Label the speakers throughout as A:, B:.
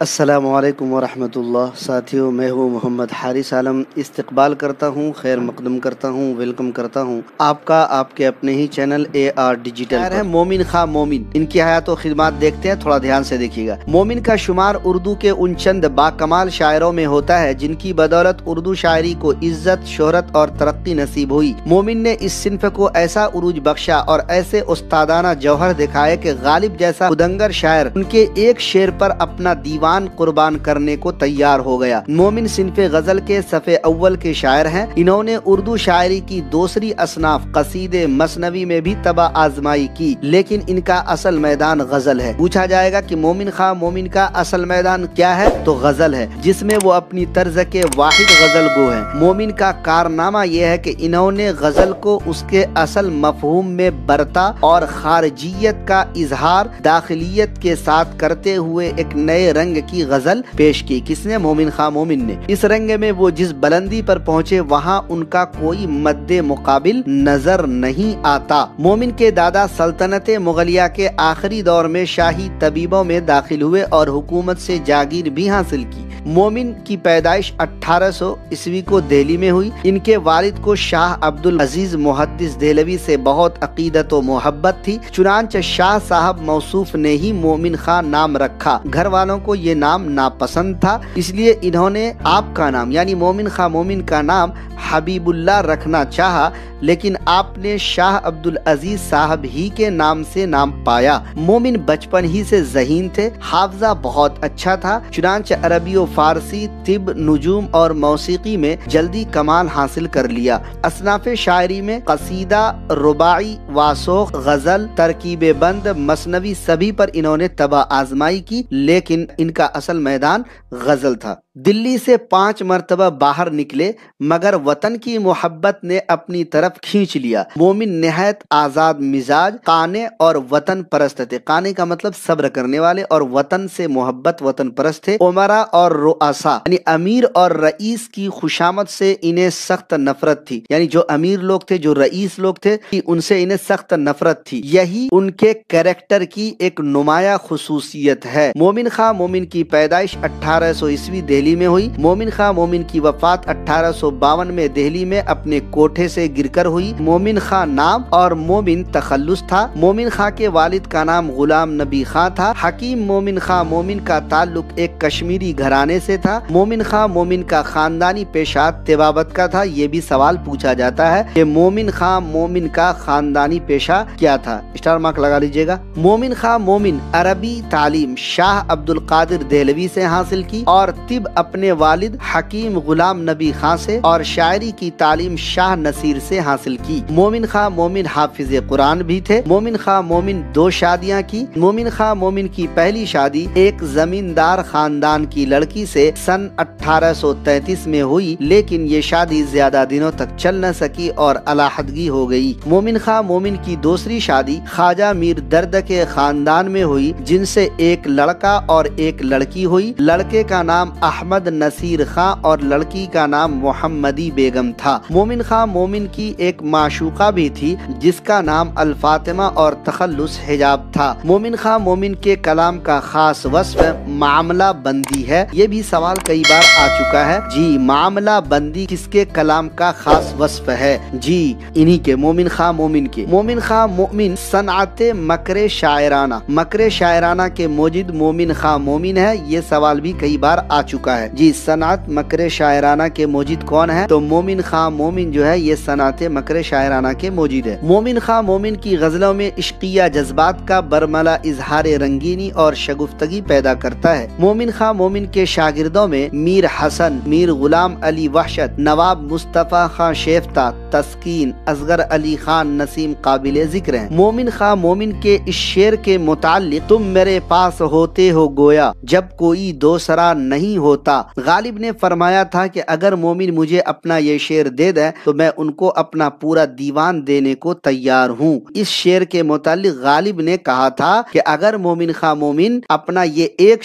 A: السلام علیکم ورحمۃ اللہ ساتھیوں، میں ہوں محمد حارث عالم۔ استقبال کرتا ہوں، خیر مقدم کرتا ہوں، ویلکم کرتا ہوں آپ کا آپ کے اپنے ہی چینل AR ڈیجیٹل پر۔ مومن خواہ مومن، ان کی حیات و خدمات دیکھتے ہیں، تھوڑا دھیان سے دیکھیے گا۔ مومن کا شمار اردو کے ان چند باکمال شاعروں میں ہوتا ہے جن کی بدولت اردو شاعری کو عزت، شہرت اور ترقی نصیب ہوئی۔ مومن نے اس صنف کو ایسا عروج بخشا اور ایسے استادانہ جوہر دکھائے کہ غالب جیسا خدنگر شاعر ان کے ایک شعر پر اپنا دیوان قربان کرنے کو تیار ہو گیا۔ مومن صنف غزل کے صفحے اول کے شاعر ہیں۔ انہوں نے اردو شاعری کی دوسری اصناف قصیدے، مثنوی میں بھی طبع آزمائی کی، لیکن ان کا اصل میدان غزل ہے۔ پوچھا جائے گا کہ مومن خواہ مومن کا اصل میدان کیا ہے، تو غزل ہے، جس میں وہ اپنی طرز کے واحد غزل گو ہیں۔ مومن کا کارنامہ یہ ہے کہ انہوں نے غزل کو اس کے اصل مفہوم میں برتا اور خارجیت کا اظہار داخلیت کے ساتھ کرتے ہوئے ایک نئے رنگ کی غزل پیش کی۔ کس نے؟ مومن خواہ مومن نے۔ اس رنگ میں وہ جس بلندی پر پہنچے وہاں ان کا کوئی مد مقابل نظر نہیں آتا۔ مومن کے دادا سلطنت مغلیہ کے آخری دور میں شاہی طبیبوں میں داخل ہوئے اور حکومت سے جاگیر بھی حاصل کی۔ مومن کی پیدائش 1800 عیسوی کو دہلی میں ہوئی۔ ان کے والد کو شاہ عبدالعزیز محدث دہلوی سے بہت عقیدت و محبت تھی، چنانچہ شاہ صاحب موصوف نے ہی مومن خواہ نام رکھا۔ گھر والوں کو یہ نام ناپسند تھا، اس لیے انہوں نے آپ کا نام یعنی مومن خواہ مومن کا نام حبیب اللہ رکھنا چاہا، لیکن آپ نے شاہ عبدالعزیز صاحب ہی کے نام سے نام پایا۔ مومن بچپن ہی سے ذہین تھے، حافظہ بہت اچھا تھا، چنانچہ عربی و فارسی، طب، نجوم اور موسیقی میں جلدی کمال حاصل کر لیا۔ اصناف شاعری میں قصیدہ، رباعی، واسوق، غزل، ترکیب بند، مثنوی سبھی پر انہوں نے طبع آزمائی کی، لیکن ان کا اصل میدان غزل تھا۔ دلی سے 5 مرتبہ باہر نکلے مگر وطن کی محبت نے اپنی طرف کھینچ لیا۔ مومن نہایت آزاد مزاج، قانع اور وطن پرست تھے۔ قانع کا مطلب صبر کرنے والے، اور وطن سے محبت، وطن پرست تھے۔ عمرا اور رؤسا یعنی امیر اور رئیس کی خوشامد سے انہیں سخت نفرت تھی، یعنی جو امیر لوگ تھے، جو رئیس لوگ تھے، ان سے انہیں سخت نفرت تھی۔ یہی ان کے کریکٹر کی ایک نمایاں خصوصیت ہے۔ مومن خواہ مومن کی پیدائش 1800 عیسوی دہلی میں ہوئی۔ مومن خواہ مومن کی وفات 1852 میں دہلی میں اپنے کوٹھے سے گر کر ہوئی۔ مومن خواہ نام اور مومن تخلص تھا۔ مومن خواہ کے والد کا نام غلام نبی خواہ تھا۔ حکیم مومن خواہ مومن کا تعلق ایک کشمیری گھرانے سے تھا۔ مومن خواہ مومن کا خاندانی پیشہ طبابت کا تھا۔ یہ بھی سوال پوچھا جاتا ہے کہ مومن خواہ مومن کا خاندانی پیشہ کیا تھا، اسٹار مارک لگا لیجئے گا۔ مومن خواہ مومن عربی تعلیم شاہ عبدالقادر دہلوی سے حاصل کی اور طب اپنے والد حکیم غلام نبی خاں سے، اور شاعری کی تعلیم شاہ نصیر سے حاصل کی۔ مومن خواہ مومن حافظ قرآن بھی تھے۔ مومن خواہ مومن 2 شادیاں کی۔ مومن خواہ مومن کی پہلی شادی ایک زمیندار خاندان کی لڑکی سے سن 1833 میں ہوئی، لیکن یہ شادی زیادہ دنوں تک چل نہ سکی اور علیحدگی ہو گئی۔ مومن خواہ مومن کی دوسری شادی خواجہ میر درد کے خاندان میں ہوئی، جن سے ایک لڑکا اور ایک لڑکی ہوئی۔ لڑکے کا نام احمد نصیر خاں اور لڑکی کا نام محمدی بیگم تھا۔ مومن خواہ مومن کی ایک معشوقہ بھی تھی جس کا نام الفاطمہ اور تخلص حجاب تھا۔ مومن خواہ مومن کے کلام کا خاص وصف معاملہ بندی ہے۔ یہ بھی سوال کئی بار آ چکا ہے، جی معاملہ بندی کس کے کلام کا خاص وصف ہے؟ جی انہی کے، مومن خواہ مومن کے۔ مومن خواہ مومن صنعت مکر شاعرانہ، مکر شاعرانہ کے موجد مومن خواہ مومن ہے۔ یہ سوال بھی کئی بار آ چکا ہے، جی صنعت مکر شاعرانہ کے موجد کون ہے؟ تو مومن خواہ مومن جو ہے یہ صنعت مکر شاعرانہ کے موجد ہے۔ مومن خواہ مومن کی غزلوں میں عشقیہ جذبات کا برملا اظہار رنگینی اور شگفتگی پیدا کرتا ہے۔ مومن خواہ مومن کے شاگردوں میں میر حسن، میر غلام علی وحشت، نواب مصطفیٰ خان شیفتہ، تسکین، اصغر علی خان نسیم قابل ذکر ہیں۔ مومن خواہ مومن کے اس شعر کے متعلق تم میرے پاس ہوتے ہو گویا جب کوئی دوسرا نہیں ہوتا، غالب نے فرمایا تھا کہ اگر مومن مجھے اپنا یہ شعر دے دیں تو میں ان کو اپنا پورا دیوان دینے کو تیار ہوں۔ اس شعر کے متعلق غالب نے کہا تھا کہ اگر مومن خواہ مومن اپنا یہ ایک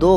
A: 2